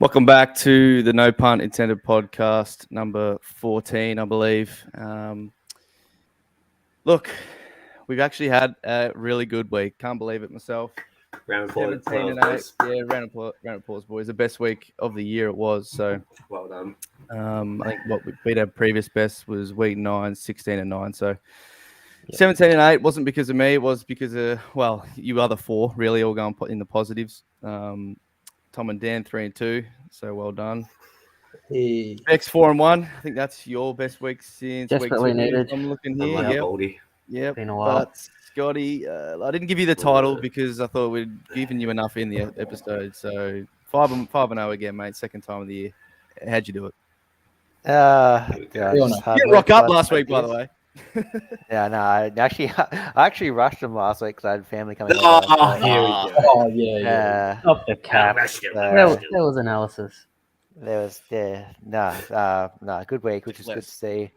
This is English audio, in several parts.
Welcome back to the No Pun Intended podcast, number 14, I believe. Look, we've actually had a really good week. Can't believe it myself. Round of applause, 17 and 8. boys. Yeah, round of applause, boys. The best week of the year it was. So, Well done. I think what we beat our previous best was week 9, 16 and 9. So, 17 and 8 wasn't because of me. It was because of, you other four really all going in the positives. Tom and Dan 3 and 2, so well done. Hey. X 4 and 1. I think that's your best week since Desperately week 2. needed. I'm looking here. Unlucky Baldy. Yep. Been a while. But Scotty, I didn't give you the title because I thought we'd given you enough in the episode. So 5-0 again, mate. Second time of the year. How'd you do it? You You didn't rock up last week, by the way. Yeah, no, I actually rushed them last week because I had family coming. Oh, over. here we go. Oh, yeah. Stop the cap. There was analysis. There was good week, which is good to see. I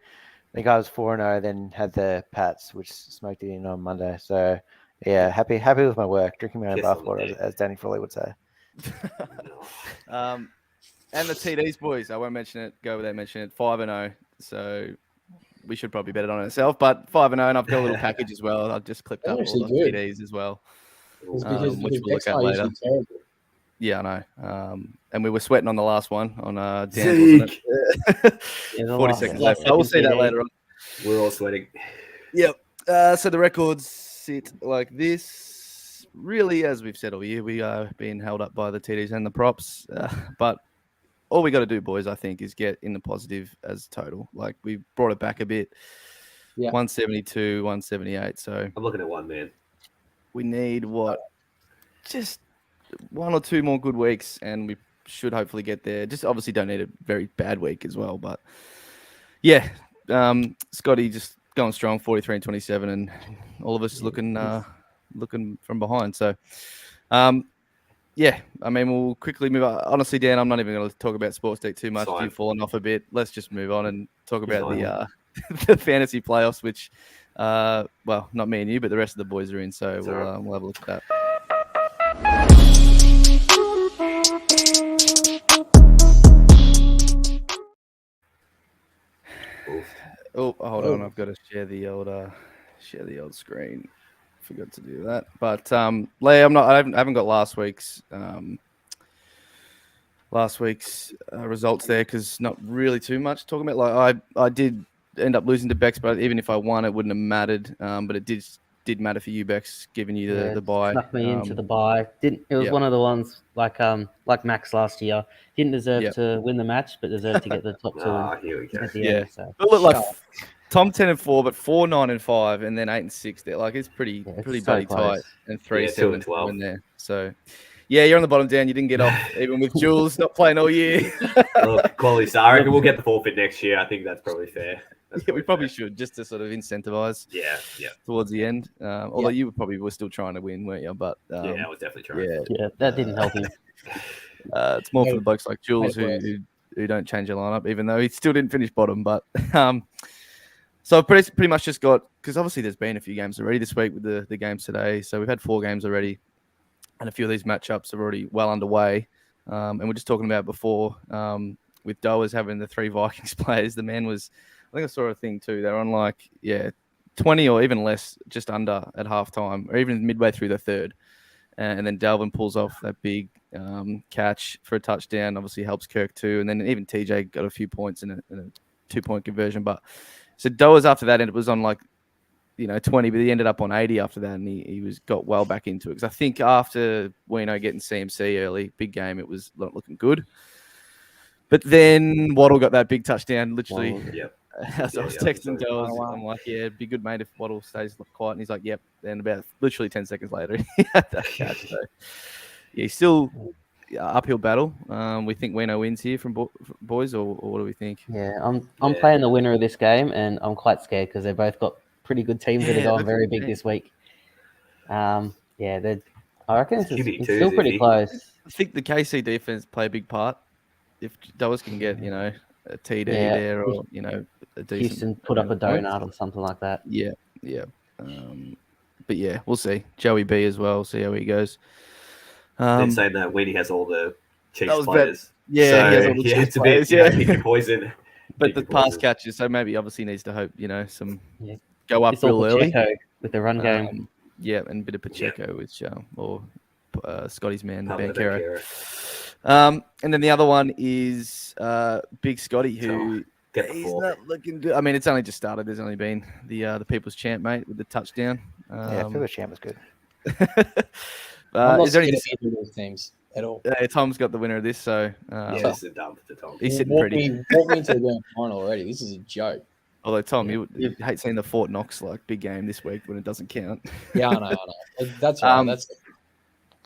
think I was 4-0, then had the Pats, which smoked it in on Monday. So yeah, happy with my work, drinking my own bathwater, as Danny Foley would say. And the TDs, boys. I won't mention it. Go without mentioning it. 5-0. So we should probably bet it on ourselves, but 5-0, and I've got a little package as well. I've just clipped up all the TDs as well, It's because which we'll look at later. Yeah, I know. And we were sweating on the last one on Dan, wasn't it? 40 seconds left. So we'll see that later on. We're all sweating. Yep. So the records sit like this. Really, as we've said all year, we are being held up by the TDs and the props. But all we got to do, boys, I think, is get in the positive as total. Like, we brought it back a bit. Yeah. 172, 178. So I'm looking at one, man. we need just one or two more good weeks, and we should hopefully get there. Just obviously don't need a very bad week as well. But yeah, Scotty just going strong, 43 and 27, and all of us looking from behind. So, yeah, I mean, we'll quickly move on. Honestly, Dan, I'm not even going to talk about Sports Deck too much. You've fallen off a bit. Let's just move on and talk about the fantasy playoffs, which, not me and you, but the rest of the boys are in. So we'll have a look at that. Oh, hold on. I've got to share the old screen. Forgot to do that. But Lee, I haven't got last week's results there because not really too much talking about. Like I did end up losing to Bex, but even if I won, it wouldn't have mattered. But it did matter for you, Bex, giving you the bye. Snuck me into the bye. It was one of the ones like Max last year. Didn't deserve to win the match, but deserved to get the top two. Here we go. At the end, so. It looked like Tom 10 and 4, but 4, 9 and 5, and then 8 and 6 there. Like it's pretty so bloody close. tight, and 3, 7 and 12 in there. So yeah, you're on the bottom, Dan. You didn't get off even with Jules not playing all year. Look, quality star. I reckon we'll get the forfeit next year. I think that's probably fair. We probably should, just to sort of incentivize. Yeah. Towards the end. Although you were still trying to win, weren't you? But I was definitely trying. Yeah, that didn't help him. It's more for the blokes like Jules who don't change their lineup, even though he still didn't finish bottom. But so I've pretty much just got, because obviously there's been a few games already this week with the games today. So we've had 4 games already, and a few of these matchups are already well underway. And we're just talking about before with Doers having the 3 Vikings players. The man was, I think I saw a thing too. They're on 20 or even less, just under at halftime, or even midway through the third. And then Dalvin pulls off that big catch for a touchdown. Obviously helps Kirk too. And then even TJ got a few points in a 2-point conversion. But so Doers after that, and it was on 20, but he ended up on 80 after that, and he got well back into it. Because I think after getting CMC early, big game, it was not looking good. But then Waddle got that big touchdown, literally. As I was texting Doers, I'm like, yeah, it'd be good, mate, if Waddle stays quiet. And he's like, yep. Then about literally 10 seconds later, he had that catch. So, yeah, he's still uphill battle. We think Wino wins here from boys, or what do we think? Yeah, I'm playing the winner of this game, and I'm quite scared because they've both got pretty good teams that are going very big this week. I reckon it's still pretty close. I think the KC defense play a big part. If Doers can get, a TD there, or a decent Houston put up a donut or something like that. Yeah. But yeah, we'll see. Joey B as well. See how he goes. They're saying that Weedy has all the Chiefs players. Yeah, so he has all the Chiefs it's a players, bit, yeah. pick your poison. But Pick the your pass poison. catches, so maybe obviously needs to hope, some Yeah. go up It's all real early. Pacheco with the run game. Yeah, and a bit of Pacheco, which or Scotty's man, Pablo Banchero. Banchero. And then the other one is Big Scotty, who Get the he's forfeit. not looking good. I mean, it's only just started. There's only been the People's Champ, mate, with the touchdown. People's Champ was good. I'm not is there scared any? of either of those teams at all. Tom's got the winner of this, so Yeah, this is a dub for Tom. he's sitting Walk pretty. me into the grand final already. This is a joke. Although Tom, Yeah. you hate seeing the Fort Knox big game this week when it doesn't count. Yeah, I know. That's right. That's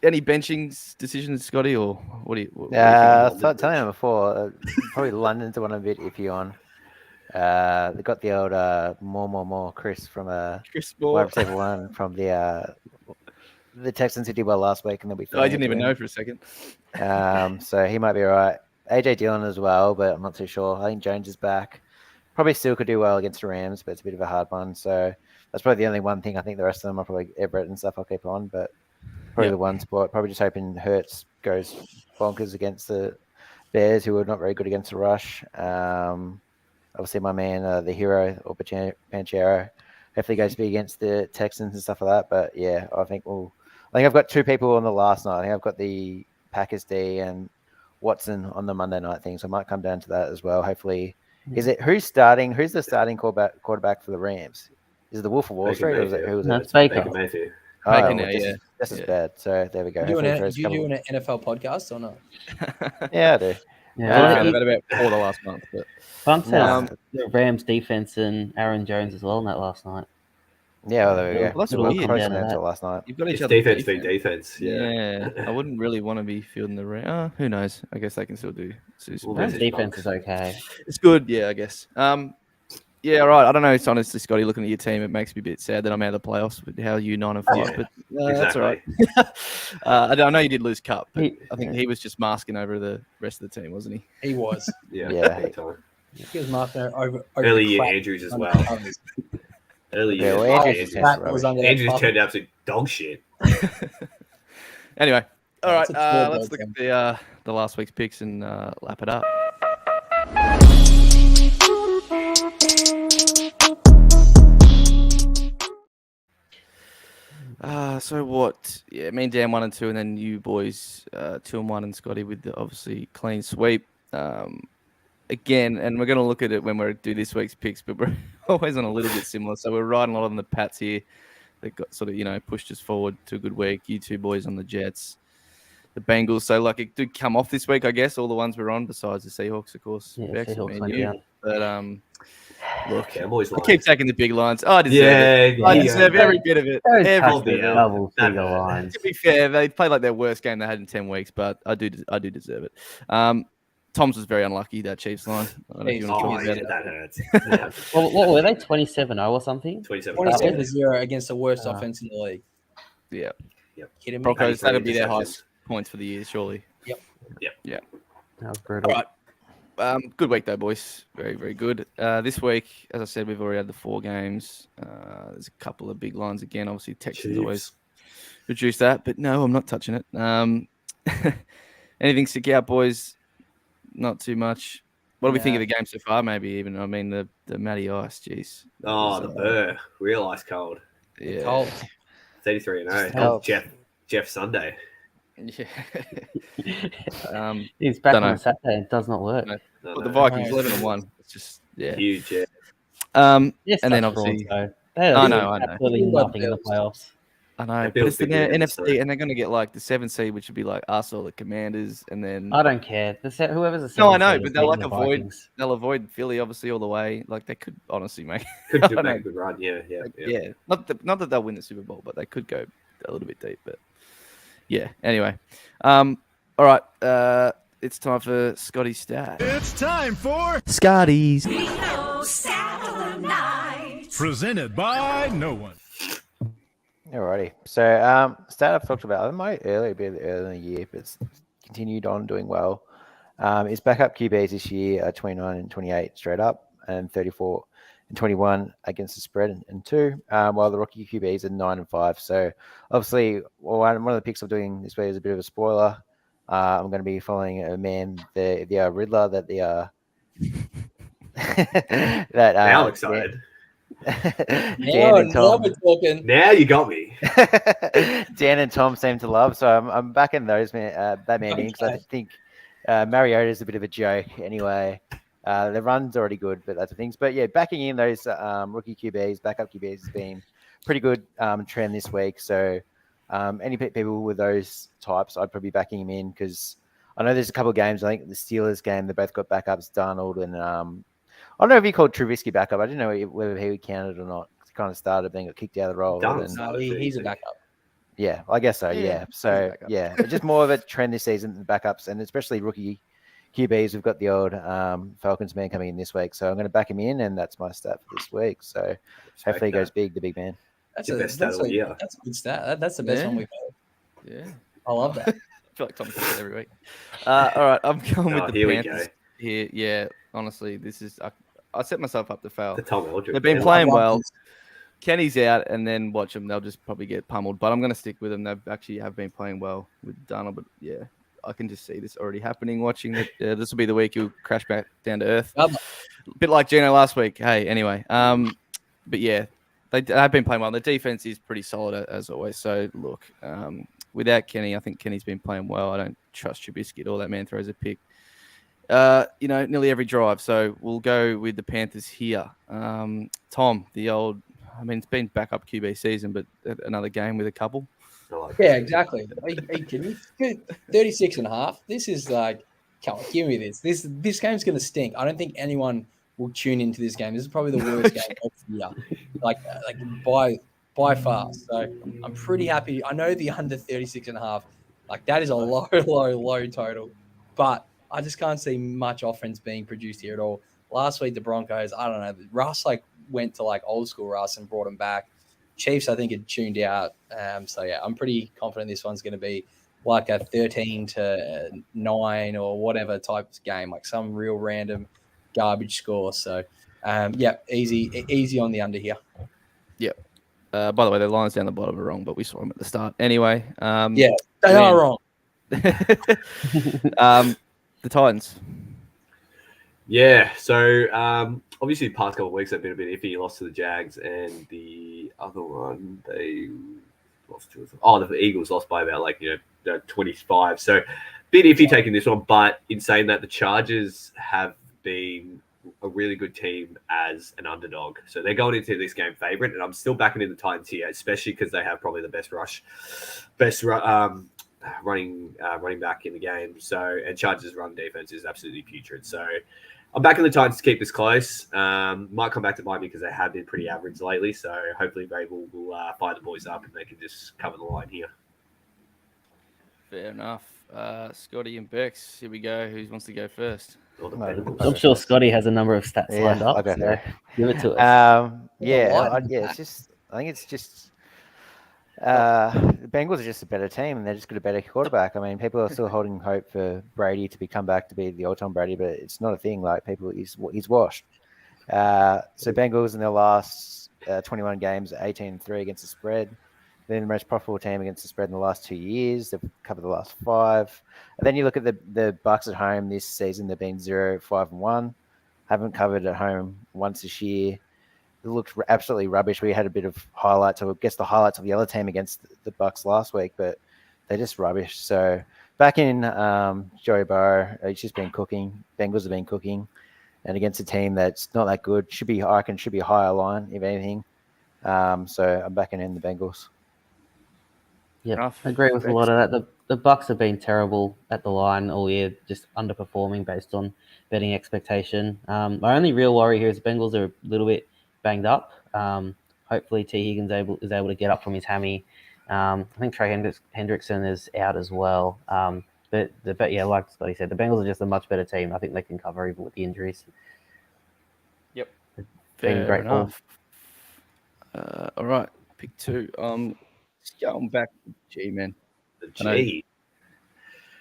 Any benchings decisions, Scotty, or what do you? What do you I think? was telling him before, probably London's the one I'm a bit iffy on. They got the old more Chris from Chris wide Moore. receiver one from the Texans who did well last week, and they'll be. I didn't even know for a second. So he might be all right. AJ Dillon as well, but I'm not too sure. I think Jones is back. Probably still could do well against the Rams, but it's a bit of a hard one. So that's probably the only one thing. I think the rest of them are probably Everett and stuff I'll keep on, but probably the one spot. Probably just hoping Hurts goes bonkers against the Bears, who are not very good against the rush. Obviously, my man, the hero, or Banchero, hopefully goes big against the Texans and stuff like that. But yeah, I think I've got two people on the last night. I think I've got the Packers D and Watson on the Monday night thing, so I might come down to that as well. Hopefully, who's starting? Who's the starting quarterback for the Rams? Is it the Wolf of Wall Street, or is it who was No, it? it's Baker. Baker Mayfield. Baker now, yeah. This is bad. So there we go. Do Hopefully you do an NFL podcast or not? Yeah, I do. Yeah, I found about 4 the last month, but Punked Um, out the Rams defense and Aaron Jones as well in that last night. Yeah, well, there we go. Well, that's So we'll weird. post Yeah, it that. last night. you've got each It's other. defense v defense. Yeah. I wouldn't really want to be fielding the round. Who knows? I guess they can still do some Well, Rams Message defense box. is okay. It's good, yeah, I guess. Yeah, all right. I don't know. It's honestly, Scotty, looking at your team, it makes me a bit sad that I'm out of the playoffs. But how are you 9-5? Yeah, but that's all right. I know you did lose cup, but I think he was just masking over the rest of the team, wasn't he? He was. Yeah. Big time. He was marking over Early the year crap Andrews as under well. covers. Early Yeah, year well, Andrews Andrews. is Crap was under that Andrews cover. turned out to dog shit. Anyway, all right. It's a turbo Let's look game. at the last week's picks and lap it up. So what? Yeah, me and Dan 1 and 2, and then you boys 2 and 1, and Scotty with the obviously clean sweep. Again, and we're going to look at it when we do this week's picks, but we're always on a little bit similar. So we're riding a lot on the Pats here that got sort of pushed us forward to a good week. You two boys on the Jets, the Bengals. So it did come off this week, I guess. All the ones we're on, besides the Seahawks, of course. Yeah, Bex, Seahawks me and went you. down. But look, Cowboys I line. keep taking the big lines. I deserve it. Yeah, I yeah. deserve every bit of it. Don't Every touch bit the of it. double No, figure no, no. lines. To be fair, they played like their worst game they had in 10 weeks, but I do deserve it. Tom's was very unlucky, that Chiefs line. I don't know if you want to Oh, talk yeah, about that it. hurts. Well, what were they? 27-0 or something? 27. 27-0 against the worst offense in the league. Yeah. Kidding me? Broncos, 83 that'll be their interceptions. highest points for the year, surely. That was brutal. All right. Good week, though, boys. Very, very good. This week, as I said, we've already had the 4 games. There's a couple of big lines again. Obviously, Texans always reduce that, but no, I'm not touching it. Anything stick out, boys? Not too much. What do we think of the game so far? Maybe even, I mean, the Matty Ice, jeez. Oh, the Burr. Real ice cold. Yeah. Cold. 33-0. Cold. Jeff Sunday. Yeah. He's back Dunno. on Saturday and does not work. No. No, But the no. Vikings No. 11-1. It's just, yeah. Huge, yeah. Yes, And then that's obviously, frauds, though. They I are know, doing I know. absolutely nothing in the playoffs. I know, but built it's the big games, NFC, so- and they're going to get the 7 seed, which would be Arsenal, the Commanders, and then I don't care. Whoever's the No, I seventh know, seed but is they'll beating the avoid Vikings. they'll avoid Philly obviously all the way. They could honestly make Could I do don't make know. a good run. Yeah. yeah. Not that they'll win the Super Bowl, but they could go a little bit deep. But yeah. Anyway, all right. It's time for Scotty's stat. It's time for Scotty's. Presented by No One. Alrighty. So, stat I've talked about, it might earlier be earlier in the year, but it's continued on doing well. His backup QBs this year are 29 and 28 straight up, and 34 and 21 against the spread and 2, while the rookie QBs are 9 and 5. So, obviously, one of the picks I'm doing this week is a bit of a spoiler. I'm going to be following a man, the Riddler that the that Now I'm excited. Dan Now, and now Tom. we're talking. Now you got me. Dan and Tom seem to love, so I'm backing those that man in because I Okay. think Mariota is a bit of a joke anyway. The run's already good, but that's the things. But yeah, backing in those rookie QBs, backup QBs has been pretty good trend this week. So any people with those types, I'd probably be backing him in because I know there's a couple of games. I think the Steelers game, they both got backups, Darnold and I don't know if he called Trubisky backup. I didn't know whether he counted or not. He kind of started, then got kicked out of the role. Darnold's No, he's a backup. Yeah, I guess so. Yeah, Yeah. he's a So backup. yeah, it's just more of a trend this season, the backups, and especially rookie QBs. We've got the old Falcons man coming in this week, so I'm going to back him in, and that's my stat for this week. So hopefully he goes big, the big man. That's Your a best stat of the year. That's a good stat. That's the best Yeah. one we've had. Yeah. I love that. I feel like Tom says it every week. All right, I'm going with the Here we Panthers go. here. Yeah, honestly, this is I set myself up to fail. The Tom Eldred. They've been man. playing I love well. this. Kenny's out, and then watch them. They'll just probably get pummeled. But I'm going to stick with them. They've actually have been playing well with Darnold. But yeah, I can just see this already happening. Watching that, this will be the week he'll crash back down to earth. A bit like Gino last week. Hey, anyway. But yeah, they have been playing well. The defense is pretty solid as always. So look, without Kenny, I think Kenny's been playing well. I don't trust Trubisky at all. That man throws a pick. Nearly every drive. So we'll go with the Panthers here. Tom, it's been backup QB season, but another game with a couple. I like Yeah, that. exactly. Are you kidding me? 36 and a half. This is like, come on, give me this. This game's going to stink. I don't think anyone will tune into this game. This is probably the worst game of the year, like by far. So I'm pretty happy. I know the under 36 and a half, like that is a low total, but I just can't see much offense being produced here at all. Last week, the Broncos, I don't know. Russ went to old school Russ and brought him back. Chiefs, I think, had tuned out. So yeah, I'm pretty confident this one's going to be like a 13-9 or whatever type of game, like some real random garbage score. So yeah, easy on the under here. Yep. By the way, the lines down the bottom are wrong, but we saw them at the start. Anyway. Yeah, they are wrong. The Titans. Yeah, so obviously the past couple of weeks have been a bit iffy. Lost to the Jags, and the other one they lost to. The Eagles lost by about 25. So bit iffy taking this one, but in saying that, the Chargers have been a really good team as an underdog. So they're going into this game favorite, and I'm still backing in the Titans here, especially because they have probably the best running back in the game. So, and Chargers' run defense is absolutely putrid. So I'm backing the Titans to keep this close. Might come back to bite me because they have been pretty average lately. So hopefully Vrabel will fire the boys up and they can just cover the line here. Fair enough. Scotty and Bex, here we go. Who wants to go first? I'm sure Scotty has a number of stats lined up. I'll go So give it to us. I think it's just the Bengals are just a better team, and they're just got a better quarterback. I mean, people are still holding hope for Brady to come back to be the old Tom Brady, but it's not a thing. Like he's washed. So Bengals in their last 21 games, 18-3 against the spread. They're the most profitable team against the spread in the last 2 years. They've covered the last 5. And then you look at the Bucks at home this season. They've been 0-5-1. Haven't covered at home once this year. It looked absolutely rubbish. We had a bit of highlights, or I guess the highlights of the other team against the Bucks last week, but they're just rubbish. So back in Joey Burrow, he's just been cooking. Bengals have been cooking, and against a team that's not that good, should be a higher line if anything. So I'm backing in the Bengals. Yeah, I agree with a lot of that. The Bucks have been terrible at the line all year, just underperforming based on betting expectation. My only real worry here is the Bengals are a little bit banged up. Hopefully T. Higgins is able to get up from his hammy. I think Trey Hendrickson is out as well. But yeah, like Scotty said, the Bengals are just a much better team. I think they can cover even with the injuries. Yep. Been great enough. All right, pick 2. Just going back to G, man. The G.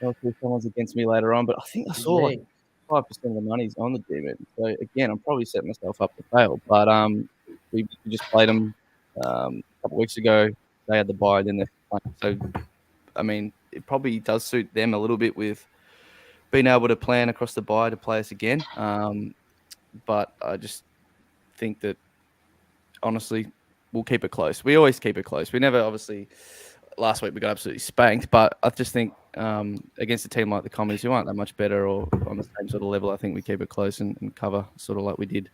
I'll see if someone's against me later on, but I think I saw 5% of the money's on the G, man. So again, I'm probably setting myself up to fail. But we just played them a couple of weeks ago. They had the bye, then so I mean, it probably does suit them a little bit with being able to plan across the bye to play us again. But I just think that, honestly, we'll keep it close. We always keep it close. We never, obviously, last week we got absolutely spanked, but I just think against a team like the Commies, who aren't that much better or on the same sort of level, I think we keep it close and cover sort of like we did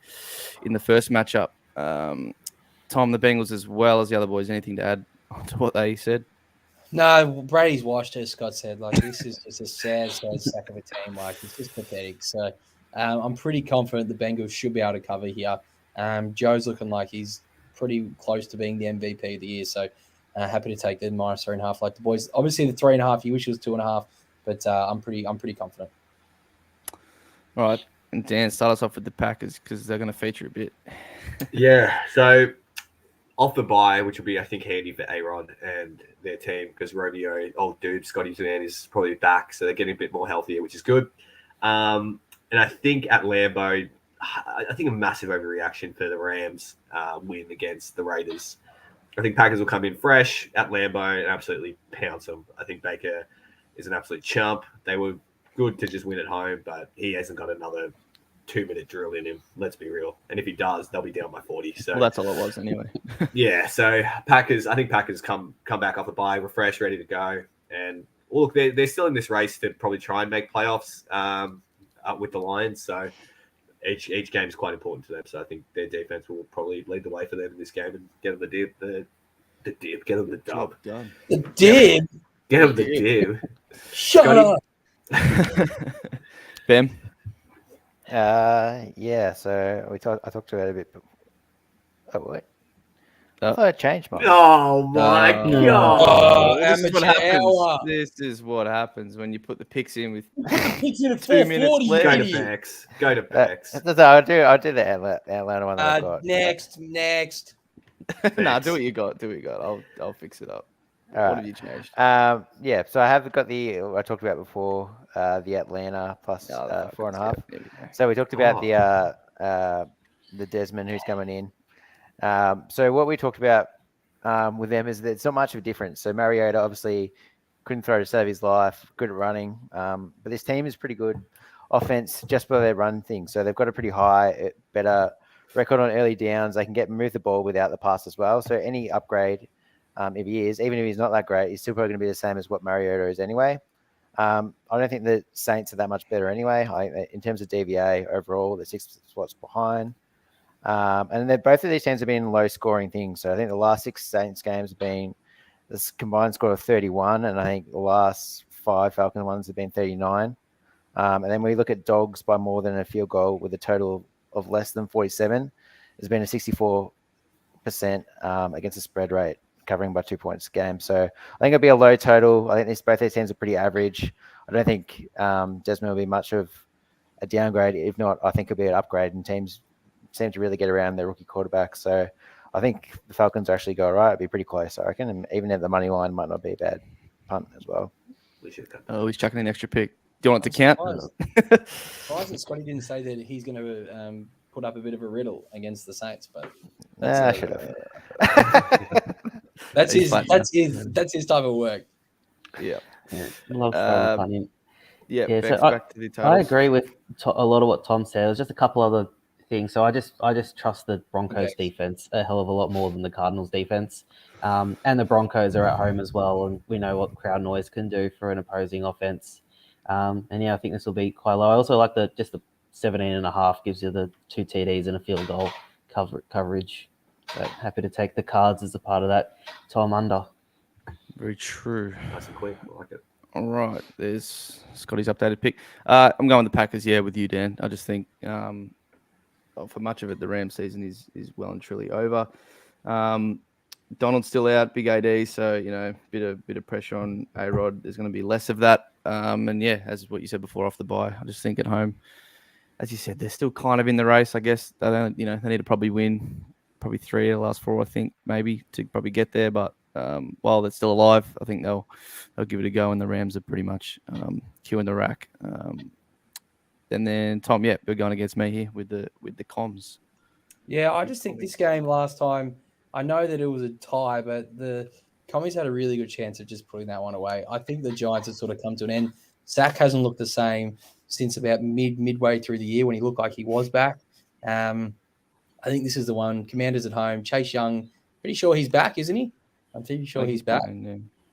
in the first matchup. Tom, the Bengals as well as the other boys, anything to add to what they said? No, Brady's washed, as Scott said. Like, this is just a sad sack of a team. Like, it's just pathetic. So I'm pretty confident the Bengals should be able to cover here. Joe's looking like he's pretty close to being the MVP of the year. So happy to take the -3.5. Like the boys, obviously the 3.5, you wish it was 2.5, but I'm pretty confident. All right. And Dan, start us off with the Packers because they're going to feature a bit. Yeah. So off the bye, which will be, I think, handy for A-Rod and their team because Romeo, old dude, Scotty's man, is probably back. So they're getting a bit more healthier, which is good. And I think at Lambeau, I think a massive overreaction for the Rams win against the Raiders. I think Packers will come in fresh at Lambeau and absolutely pounce them. I think Baker is an absolute chump. They were good to just win at home, but he hasn't got another 2-minute drill in him. Let's be real. And if he does, they'll be down by 40. So well, that's all it was anyway. yeah. So I think Packers come back off a bye, refreshed, ready to go. And look, they're still in this race to probably try and make playoffs with the Lions. So each game is quite important to them. So I think their defense will probably lead the way for them in this game and get them the dib, get them the dub. The dib? Get them the dib. Shut up. Bam. Yeah. So I talked about it a bit. Oh wait. I thought I changed mine. Oh my god! This is what happens when you put the picks in with picks in at 2 minutes left. Go to Bex. Go to Bex. I'll do the Atlanta one that I've got. Next. Nah, do what you got. I'll fix it up. All what right. have you changed? Yeah, so I have got I talked about before, the Atlanta plus 4.5. So we talked about the Desmond who's coming in. So what we talked about with them is that it's not much of a difference. So Mariota obviously couldn't throw to save his life, good at running, but this team is pretty good offense just by their run thing. So they've got a pretty high, better record on early downs. They can move the ball without the pass as well. So any upgrade, if he is, even if he's not that great, he's still probably going to be the same as what Mariota is anyway. I don't think the Saints are that much better anyway. In terms of DVA overall, they're 6 spots behind. And then both of these teams have been low scoring things. So I think the last 6 Saints games have been this combined score of 31. And I think the last 5 Falcon ones have been 39. And then we look at dogs by more than a field goal with a total of less than 47. There's been a 64% against the spread rate, covering by 2 points a game. So I think it'll be a low total. I think both these teams are pretty average. I don't think Desmond will be much of a downgrade. If not, I think it'll be an upgrade, and teams seem to really get around their rookie quarterback. So I think the Falcons actually go all right. It'll be pretty close, I reckon. And even at the money line might not be a bad punt as well. He's chucking an extra pick. Do you want it to count? Surprised that Scotty didn't say that he's going to put up a bit of a riddle against the Saints, but I should have. That's his type of work. Yeah. Love throwing fun in. Yeah. So back to the totals. I agree with a lot of what Tom said. There's just a couple other things. So I just trust the Broncos defense a hell of a lot more than the Cardinals defense. And the Broncos are at home as well, and we know what crowd noise can do for an opposing offense. And yeah, I think this will be quite low. I also like the 17.5 gives you the 2 TDs and a field goal coverage. So happy to take the Cards as a part of that. Tom under. Very true. Nice and quick. I like it. All right. There's Scotty's updated pick. I'm going the Packers, with you, Dan. I just think for much of it, the Rams season is well and truly over. Donald's still out, big AD, so bit of pressure on A-Rod. There's going to be less of that. And yeah, as what you said before off the bye, I just think at home, as you said, they're still kind of in the race. I guess they don't, they need to probably win 3 of the last 4, I think, maybe to probably get there. But while they're still alive, I think they'll give it a go. And the Rams are pretty much queuing the rack. And then Tom, we're going against me here with the comms. Yeah, I just think this game last time, I know that it was a tie, but the Commy's had a really good chance of just putting that one away. I think the Giants have sort of come to an end. Zach hasn't looked the same since about midway through the year when he looked like he was back. I think this is the one. Commanders at home. Chase Young, pretty sure he's back, isn't he? I'm pretty sure he's back.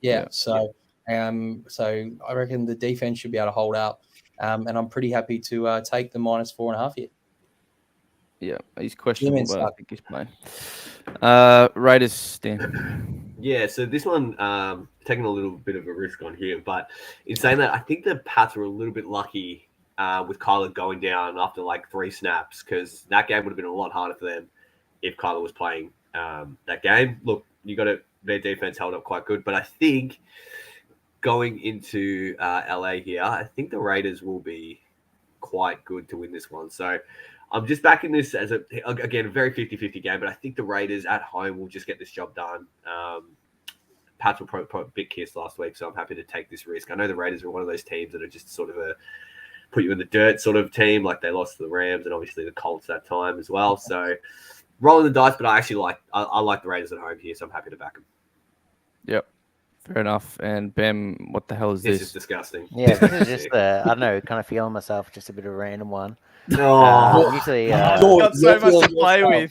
Yeah. So I reckon the defense should be able to hold up. And I'm pretty happy to take the -4.5 here. Yeah, he's questionable, but I think he's playing. Raiders, Stan. Yeah, so this one, taking a little bit of a risk on here, but in saying that, I think the Pats were a little bit lucky with Kyler going down after like 3 snaps, because that game would have been a lot harder for them if Kyler was playing that game. Look, their defense held up quite good, but I think going into LA here, I think the Raiders will be quite good to win this one. So I'm just backing this as a very 50-50 game, but I think the Raiders at home will just get this job done. Pats were probably a bit kissed last week, so I'm happy to take this risk. I know the Raiders are one of those teams that are just sort of a put you in the dirt sort of team, like they lost to the Rams and obviously the Colts that time as well. So rolling the dice, but I actually I like the Raiders at home here, so I'm happy to back them. Yep. Fair enough. And Bem, what the hell is this? This is disgusting. Yeah, this is just I don't know, kind of feeling myself, just a bit of a random one. Usually, got so much to play with.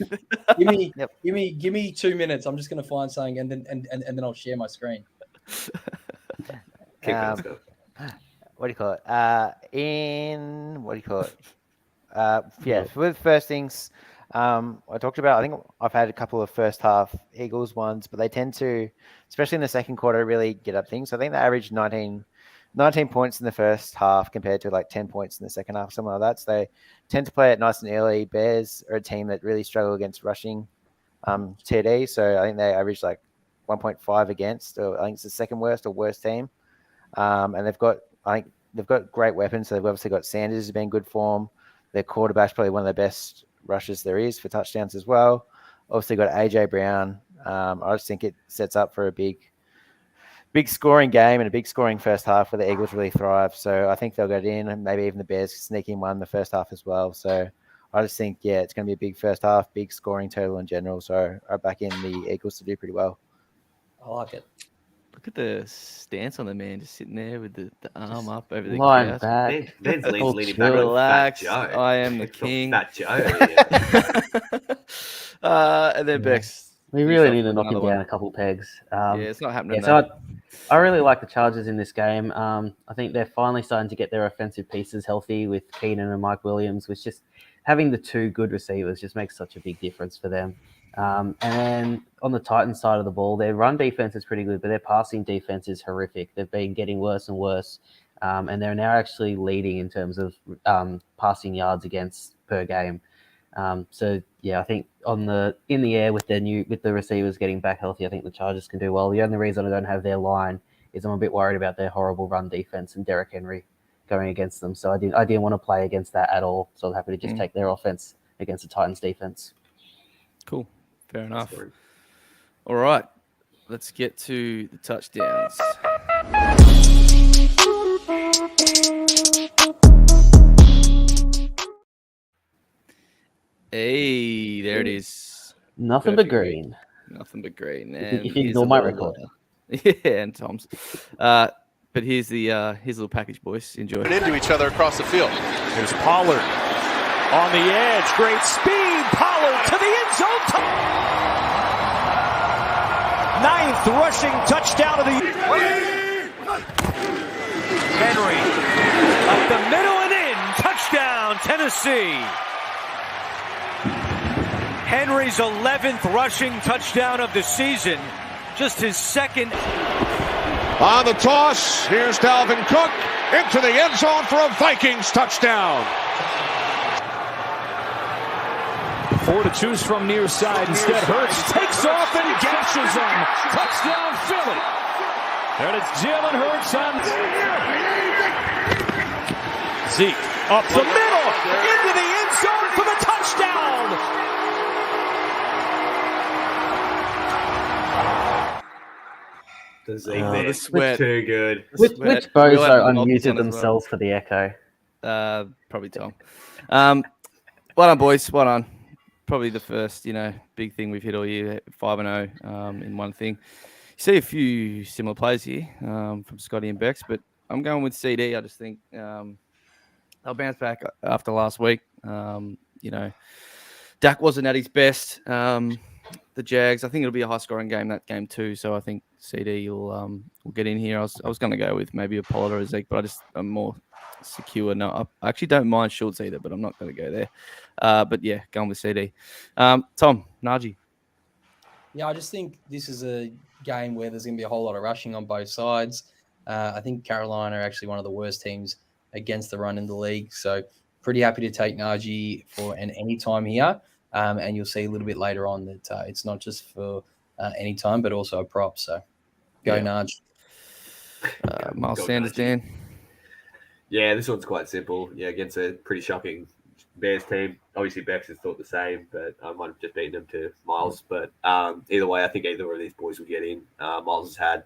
Give me 2 minutes. I'm just going to find something, and then I'll share my screen. What do you call it? Yeah, with first things, I talked about, I think I've had a couple of first half Eagles ones, but they tend to, especially in the second quarter, really get up things. So I think they averaged 19 points in the first half compared to like 10 points in the second half, something like that. So they tend to play it nice and early. Bears are a team that really struggle against rushing TD. So I think they average like 1.5 against, or I think it's the second worst or worst team. And they've got great weapons. So they've obviously got Sanders has been in good form. Their quarterback's probably one of the best rushers there is for touchdowns as well. Obviously got AJ Brown. I just think it sets up for a big scoring game and a big scoring first half where the Eagles really thrive. So I think they'll get in, and maybe even the Bears sneak in one in the first half as well. So I just think, it's going to be a big first half, big scoring total in general. So I back in the Eagles to do pretty well. I like it. Look at the stance on the man, just sitting there with the arm up over the Lying couch. back. Ben's leaning back. Relax. Fat Joe. I am the king. Fat Joe. And then Bex. We really need to knock him down a couple pegs. It's not happening. So I really like the Chargers in this game. I think they're finally starting to get their offensive pieces healthy with Keenan and Mike Williams, which just having the 2 good receivers just makes such a big difference for them. And then on the Titans side of the ball, their run defense is pretty good, but their passing defense is horrific. They've been getting worse and worse, and they're now actually leading in terms of passing yards against per game. So I think in the air with the receivers getting back healthy, I think the Chargers can do well. The only reason I don't have their line is I'm a bit worried about their horrible run defense and Derrick Henry going against them. So I didn't want to play against that at all. So I'm happy to just take their offense against the Titans defense. Cool. Fair enough. All right. Let's get to the touchdowns. Hey, there it is. Nothing but green. Nothing but green. If you ignore my recorder. Yeah, and Tom's. But here's the little package, boys. Enjoy. Into each other across the field. Here's Pollard on the edge. Great speed. Pollard to the end zone. 9th rushing touchdown of the year. Henry up the middle and in. Touchdown, Tennessee. Henry's 11th rushing touchdown of the season. Just his second. On the toss, here's Dalvin Cook into the end zone for a Vikings touchdown. 4 to choose from near side. Instead, Hurts takes off and gashes him. Touchdown, Philly. And it's Jalen Hurts on Zeke up the middle into the end zone for the touchdown. The sweat. Too good. Which bozo unmuted themselves for the echo? Probably Tom. Well done, boys. Well done. Probably the first, big thing we've hit all year, 5-0 in one thing. see a few similar plays here from Scotty and Bex, but I'm going with CD. I just think they'll bounce back after last week. Dak wasn't at his best. The Jags, I think it'll be a high-scoring game, that game too. So I think CD will get in here. I was going to go with maybe a Pollard or a Zeke, but I'm more secure. No, I actually don't mind Schultz either, but I'm not going to go there. But yeah, going with CD. Tom, Najee. Yeah, I just think this is a game where there's going to be a whole lot of rushing on both sides. I think Carolina are actually one of the worst teams against the run in the league. So pretty happy to take Najee for an anytime here. And you'll see a little bit later on that it's not just for anytime, but also a prop. So go Naj. Miles Sanders, Dan. Yeah, this one's quite simple. Yeah, against a pretty shocking Bears team. Obviously, Bex has thought the same, but I might have just beaten them to Miles. But either way, I think either of these boys will get in. Miles has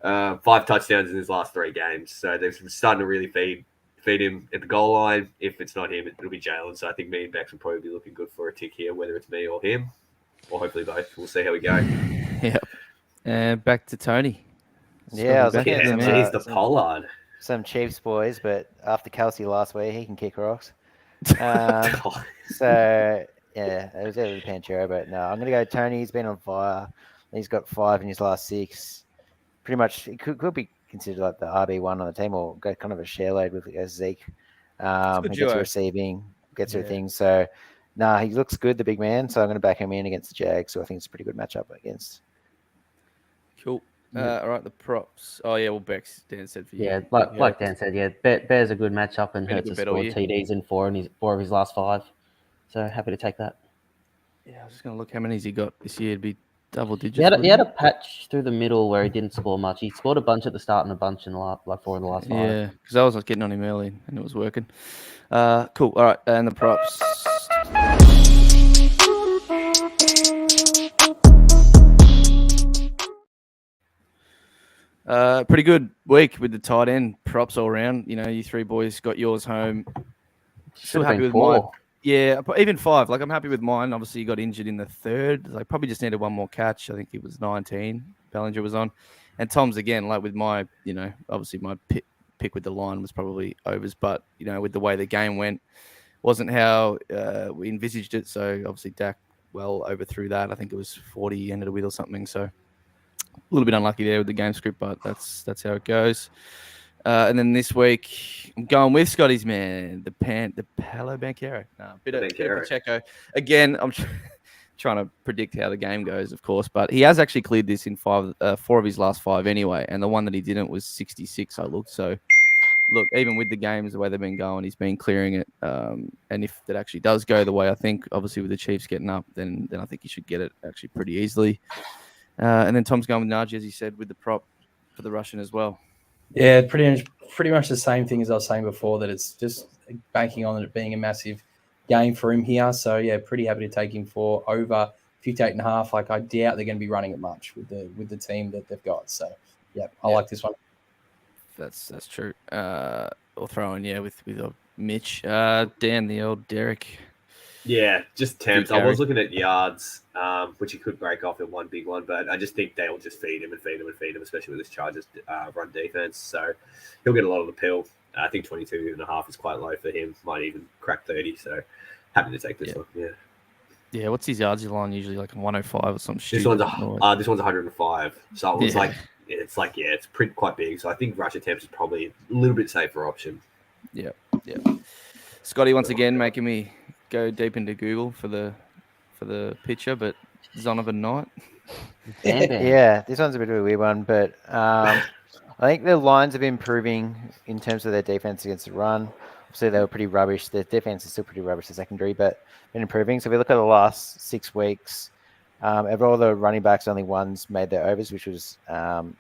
had 5 touchdowns in his last 3 games, so they're starting to really feed him at the goal line. If it's not him, it'll be Jalen. So I think me and Bex will probably be looking good for a tick here, whether it's me or him, or hopefully both. We'll see how we go. Yeah. And back to Tony. Yeah, I was looking at the Pollard. Some Chiefs boys, but after Kelsey last week, he can kick rocks. So yeah, it was over Panchero, but no, I'm gonna go Tony. He's been on fire. He's got 5 in his last 6. Pretty much, it could be considered like the RB1 on the team, or go kind of a share load with Zeke. He gets receiving, gets her things. So, he looks good, the big man. So I'm going to back him in against the Jags. So I think it's a pretty good matchup against. Cool. All right, the props. Oh yeah, well, Bex, Dan said for you. Yeah, like Dan said, yeah, Bears a good matchup, and Hurts has scored TDs in 4 of his last 5. So happy to take that. Yeah, I was just going to look how many he got this year. It'd be double digits. He had a patch through the middle where he didn't score much. He scored a bunch at the start and a bunch in the last, 4 in the last 5. Yeah, because I was getting on him early and it was working. Cool. All right, and the props. Pretty good week with the tight end props all around. You 3 boys got yours home. Still happy with 4. mine. Yeah, even 5. I'm happy with mine. Obviously, he got injured in the 3rd. Probably just needed one more catch. I think he was 19. Bellinger was on. And Tom's, again, with my, obviously my pick with the line was probably overs. But, with the way the game went, wasn't how we envisaged it. So, obviously, Dak well overthrew that. I think it was 40 he ended with or something. So, a little bit unlucky there with the game script, but that's how it goes. And then this week, I'm going with Scotty's man, the Palo Banchero. Bit of Pacheco. Again, I'm trying to predict how the game goes, of course, but he has actually cleared this in 4 of his last 5 anyway, and the one that he didn't was 66, I looked. So, look, even with the games, the way they've been going, he's been clearing it. And if that actually does go the way I think, obviously with the Chiefs getting up, then I think he should get it actually pretty easily. And then Tom's going with Najee, as he said, with the prop for the Russian as well. Yeah, pretty much the same thing as I was saying before, that it's just banking on it being a massive game for him here. So yeah, pretty happy to take him for over 58.5. I doubt they're going to be running it much with the team that they've got. So yeah, I like this one. That's true. Or throw in with old Mitch, Dan, the old Derek. Yeah, just temps. I was looking at yards, which he could break off in one big one, but I just think they'll just feed him, especially with this Chargers run defense. So he'll get a lot of the pill. I think 22.5 is quite low for him. Might even crack 30. So happy to take this one. Yeah. Yeah. What's his yards line usually, like 105 or something? This one's 105. So it was it's quite big. So I think rush attempts is probably a little bit safer option. Yeah. Scotty once again making me go deep into Google for the picture, but Zonovan Knight. Yeah, this one's a bit of a weird one, but I think the lines have been improving in terms of their defense against the run. Obviously, they were pretty rubbish. Their defense is still pretty rubbish, the secondary, but been improving. So if we look at the last 6 weeks, of all the running backs, only one's made their overs, which was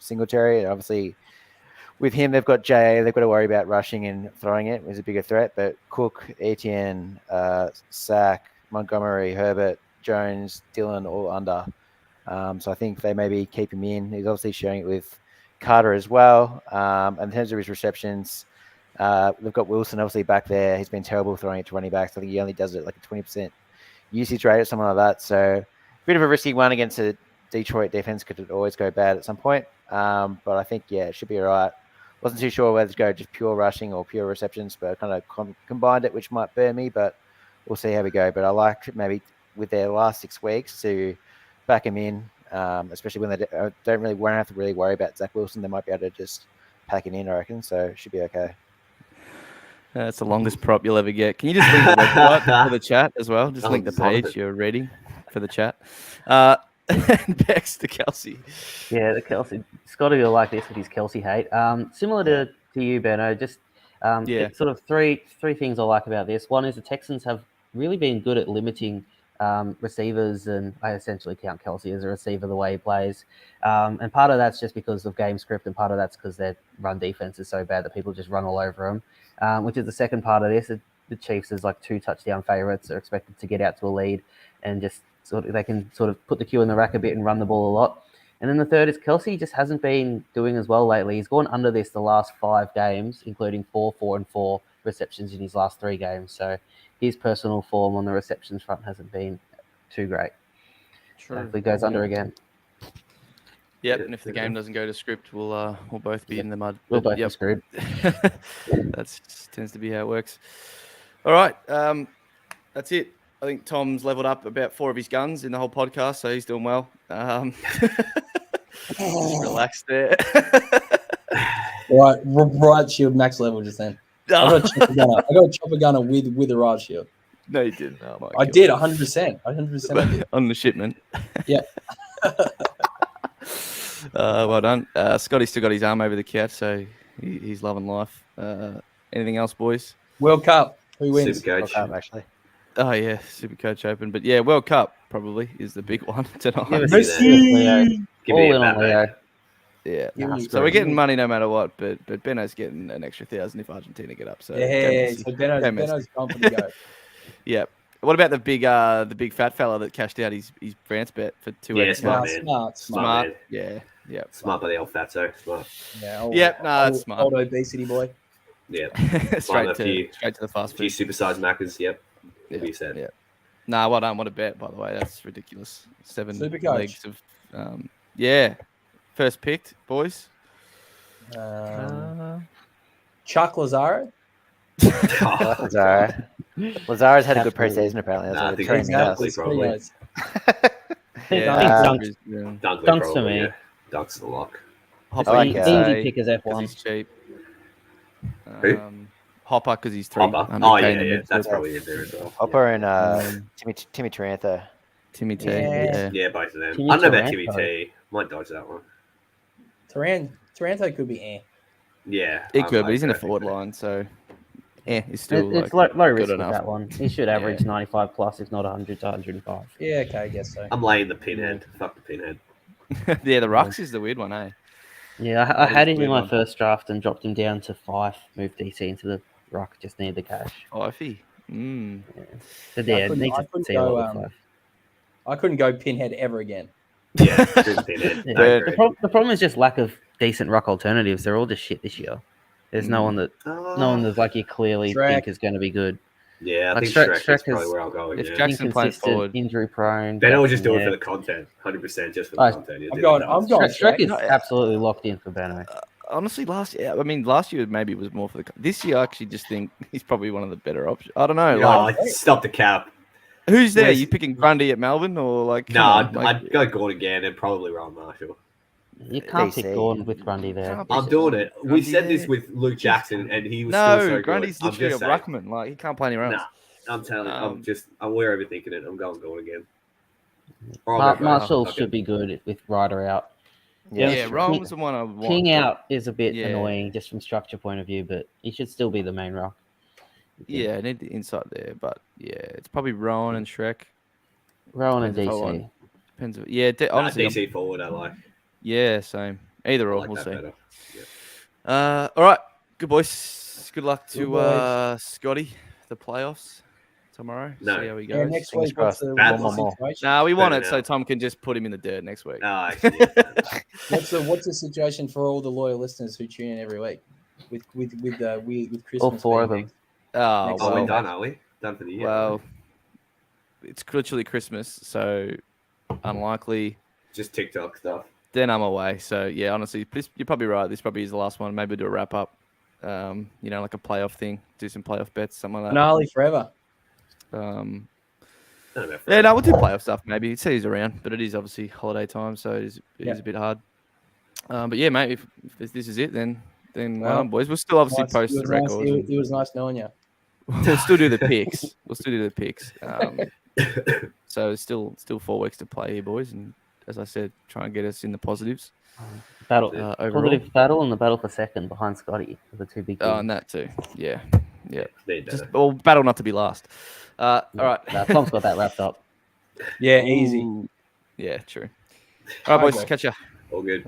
Singletary. And obviously, with him, they've got JA. They've got to worry about rushing and throwing it is a bigger threat. But Cook, Etienne, Sack, Montgomery, Herbert, Jones, Dillon, all under. So I think they maybe keep him in. He's obviously sharing it with Carter as well. And in terms of his receptions, they've got Wilson obviously back there. He's been terrible throwing it to running backs. I think he only does it like a 20% usage rate or something like that. So a bit of a risky one against a Detroit defense could always go bad at some point. But I think, it should be all right. Wasn't too sure whether to go just pure rushing or pure receptions, but kind of combined it, which might burn me, but we'll see how we go. But I like maybe with their last 6 weeks to back him in, especially when they won't have to really worry about Zach Wilson. They might be able to just pack it in, I reckon. So it should be okay. That's the longest prop you'll ever get. Can you just link the website for the chat as well? Just link the page you're reading for the chat. Bex to Kelsey. Yeah, the Kelsey. Scotty will like this with his Kelsey hate. Similar to you, Benno. Just it's sort of three things I like about this. One is the Texans have really been good at limiting receivers, and I essentially count Kelsey as a receiver the way he plays. And part of that's just because of game script, and part of that's because their run defense is so bad that people just run all over them. Which is the second part of this. The Chiefs is like 2 touchdown favorites. Are expected to get out to a lead and just they can put the cue in the rack a bit and run the ball a lot. And then the third is Kelsey just hasn't been doing as well lately. He's gone under this the last 5 games, including 4, 4, and 4 receptions in his last 3 games. So his personal form on the receptions front hasn't been too great. True. Hopefully goes under again. Yep, and if the game doesn't go to script, we'll both be in the mud. We'll both be screwed. That tends to be how it works. All right, that's it. I think Tom's leveled up about 4 of his guns in the whole podcast, so he's doing well. Just relax there. Right shield max level just then. I got a chopper gunner with a ride shield. No, you didn't. Oh my I God. did 100%. 100% on the shipment. Yeah. Well done. Scotty's still got his arm over the couch, so he's loving life. Anything else, boys? World Cup. Who wins? Supercoach. World Cup, actually. Oh, yeah, Supercoach Open. But, yeah, World Cup probably is the big one tonight. Give me a Leo. Yeah. So we're getting money no matter what, but Benno's getting an extra 1,000 if Argentina get up. So so Benno's confident to go. Yeah. What about the big fat fella that cashed out his France bet for 2 Yeah, smart. Man. Yeah. Smart by the old fatso. Smart. Yeah. That's smart. Old obesity boy. Yeah. straight to the fast food. A few supersized Maccas. Yep. Yeah. Said. Yeah. Nah, well done. What a bet, by the way. That's ridiculous. 7 Supercoach. legs of first picked, boys. Chuck Lazaro. Lazaro's had a good preseason apparently. I think exactly, probably. Dunks for me. Dunks the lock. Hopper, easy pick as F1. He's cheap. Who? Hopper because he's 3. Hopper. Oh yeah. That's probably in there as well. Hopper and Timmy Tarantha. Timmy T. Yeah, both of them. I don't know about Timmy T. Might dodge that one. Taranto could be Yeah, it could, but he's in a forward line, so he's still it's low risk good with that one. He should average 95 plus, if not 100 to 105. Yeah, okay, I guess so. I'm laying the pinhead. Fuck the pinhead. Yeah, the Rux is the weird one, eh? Yeah, I had him in my first draft and dropped him down to 5. Moved DC into the Ruck, just needed the cash. Ifey. Yeah. But yeah, need to see I couldn't go pinhead ever again. Yeah, pinhead. The problem is just lack of decent Ruck alternatives. They're all just shit this year. There's no one that like you clearly think is going to be good. Yeah, I like think Shrek is probably where I'll go. If Jackson plays forward, injury prone. Ben will just do it for the content, 100% just for the content. I'm going. Shrek is absolutely locked in for Benno. Honestly, last year maybe it was more for the. This year, I actually just think he's probably one of the better options. I don't know. Stop the cap. Who's there? You picking Grundy at Melbourne or like? No, I'd go Gordon again and probably Ron Marshall. You can't pick Gordon with Grundy there. I'm doing it. We said this with Luke Jackson, and he was still so good. Grundy's literally a ruckman. Like he can't play anywhere else. Nah, I'm telling you, we're overthinking it. I'm going Gordon again. Marshall should be good with Ryder out. Yeah, Ron was the one I want. King out is a bit annoying just from structure point of view, but he should still be the main rock. Yeah, I need the insight there, but it's probably Rowan and Shrek. Rowan and DC. Depends. Honestly, DC forward I like. Yeah, same. Either or, we'll see. Yeah. All right, good boys. Good luck to Scotty. The playoffs tomorrow. No. See how we go. Yeah, next week. What's the situation? No, we want it so Tom can just put him in the dirt next week. Actually, What's the situation for all the loyal listeners who tune in every week with Christmas? All 4 of them. Oh, well, we're done, are we? Done for the year. Well, it's literally Christmas, so unlikely. Just TikTok stuff. Then I'm away. So yeah, honestly, you're probably right. This probably is the last one. Maybe do a wrap up. Like a playoff thing. Do some playoff bets, something like that. Finale forever. Yeah, no, we'll do playoff stuff maybe. It's he's around, but it is obviously holiday time, so it is a bit hard. But yeah, mate, if this is it, then well done, boys. We'll still obviously post the records. It was nice knowing you. We'll still do the picks. So it's still 4 weeks to play here, boys, and as I said, try and get us in the positives. Positive battle and the battle for second behind Scotty are the two big things. Oh, and that too. Yeah. Just battle not to be last. All right. Tom's got that wrapped up. Yeah, easy. Ooh. Yeah, true. All right, boys. Catch ya. All good.